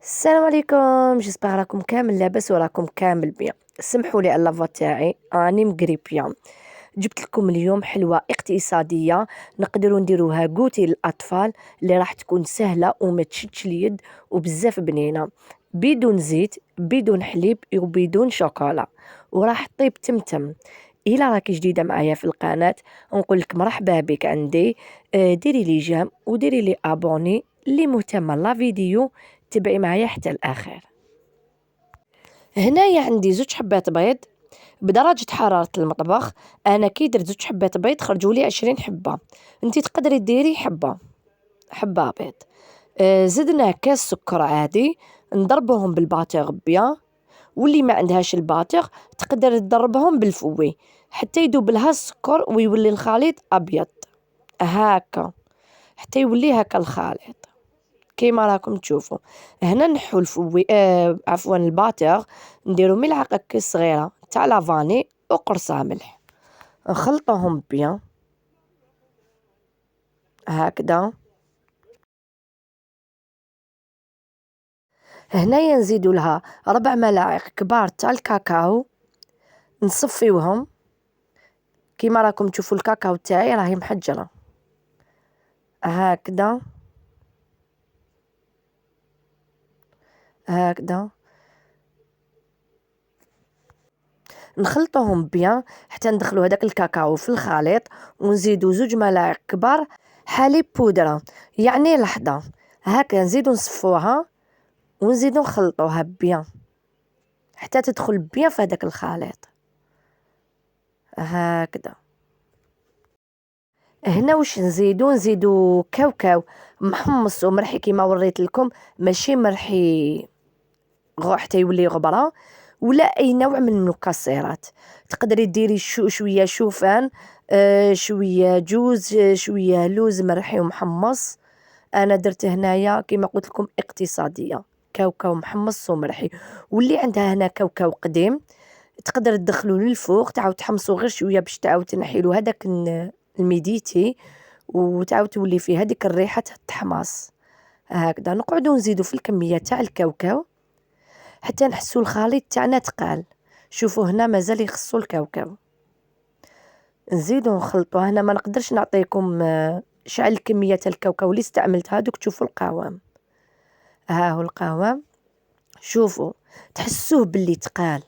السلام عليكم، جيسبر راكم كامل لاباس وراكم كامل بيان. سمحوا لي على لافوا تاعي راني مقريبيا. جبت لكم اليوم حلوه اقتصاديه نقدروا نديروها قوتي للاطفال اللي راح تكون سهله وما تشدش اليد وبزاف بنينه، بدون زيت بدون حليب وبدون شوكولا، وراح طيب تمتم. إلا راكي جديدة معايا في القناة نقول لك مرحبا بك عندي. ديري لي جيم وديري لي ابوني اللي مهتمة لا فيديو تبعي معايا حتى الآخر. هنايا عندي 2 حبات بيض بدرجة حرارة المطبخ. أنا كي درت 2 حبات بيض خرجولي 20 حبة، انتي تقدري ديري حبة بيض. زدنا كاس سكر عادي نضربهم بالباتيغ بيان، واللي ما عندهاش الباتيغ تقدر تضربهم بالفوي حتى يذوب لها السكر ويولي الخليط أبيض هاكا، حتى يولي هاكا الخليط كيما راكم تشوفوا. هنا نحو الفوي عفوا الباتر، نديرو ملعقة كيس صغيرة تاع لافاني وقرصة ملح، نخلطوهم بيان هكذا. هنايا نزيدو لها 4 ملاعق كبار تاع الكاكاو نصفيوهم. كيما راكم تشوفوا الكاكاو تاعي راهي محجرة هكذا هكذا. نخلطوهم بيان حتى ندخلو هداك الكاكاو في الخليط، ونزيدو 2 ملاعق كبار حليب بودرة يعني لحظة هكا، نزيدو نصفوها ونزيدو نخلطوها بيان حتى تدخل بيان في هداك الخليط هكذا. هنا واش نزيدو كاوكاو محمص ومرحي كيما وريت لكم، ماشي مرحي حتى يولي غبره ولا اي نوع من المكسرات. تقدري ديري شويه شوفان، شويه جوز، شويه لوز مرحي ومحمص. انا درت هنايا كيما قلت لكم اقتصاديه، كاوكاو محمص ومرحي. واللي عندها هنا كاوكاو قديم تقدر تدخلوا للفوق تعاود تحمصوا غير شويه باش تعاود تنحيلو هذاك الميديتي وتعاود تولي فيه هذيك الريحه تاع التحماص هكذا. نقعدوا نزيدو في الكميه تاع الكاوكاو حتى نحسو الخليط تاعنا تقال. شوفوا هنا مازال يخصو الكاوكاو، نزيدو نخلطو. هنا ما نقدرش نعطيكم شحال الكميه تاع الكاوكاو اللي استعملتها، دوك تشوفوا القوام. ها هو القوام، شوفوا تحسوه باللي تقال.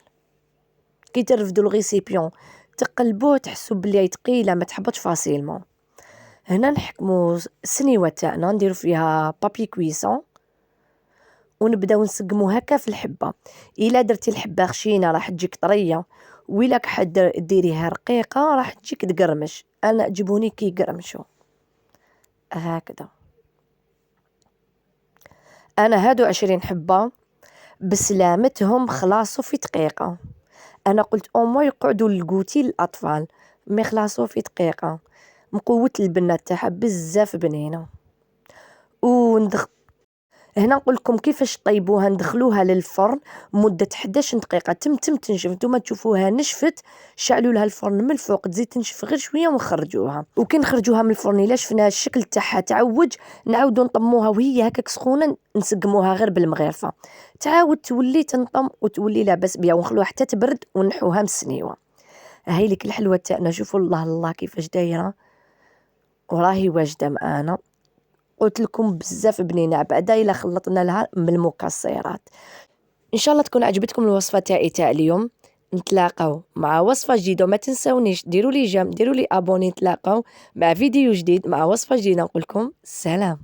كي ترفدوا الغيسيبيون تقلبوه تحسوا باللي ثقيله ما تحبطش فاسيلمون. هنا نحكموا السنيوه تاعنا نديرو فيها بابي كويسون ونبداو نسقمو هكا في الحبه. الا درتي الحبه خشينه راح تجيك طريه، وإلا حد ديريها رقيقه راح تجيك تقرمش. انا عجبوني كي يقرمشوا هكذا. انا هادو 20 حبه بسلامتهم خلاصوا في دقيقه. انا قلت اومو يقعدوا للقوتي للاطفال مي خلاصوا في دقيقه. مقوة البنات تاعها بزاف بنينه. هنا نقول لكم كيفاش طيبوها. ندخلوها للفرن مدة 11 دقيقة تمتم تنشف. نتوما تشوفوها نشفت، شعلوا لها الفرن من الفوق تزيد تنشف غير شوية ونخرجوها. وكي نخرجوها من الفرن إلا شفنا الشكل تاعها تعوج نعاودو نطموها وهي هكاك سخونة نسقموها غير بالمغرفة تعاود تولي تنطم وتولي لاباس بها، ونخلوها حتى تبرد ونحوها من السنيوة. هاي لك الحلوة تاعنا. شوفوا الله الله كيفاش دايرة وراهي واجدة معانا. قلت لكم بزاف بنينه بعدا الا خلطنا لها من المكسرات. ان شاء الله تكون عجبتكم الوصفه تاعي تاع اليوم. نتلاقاو مع وصفه جديده وما تنسونيش ديروا لي جيم ديروا لي ابوني. نتلاقاو مع فيديو جديد مع وصفه جديده. نقول لكم سلام.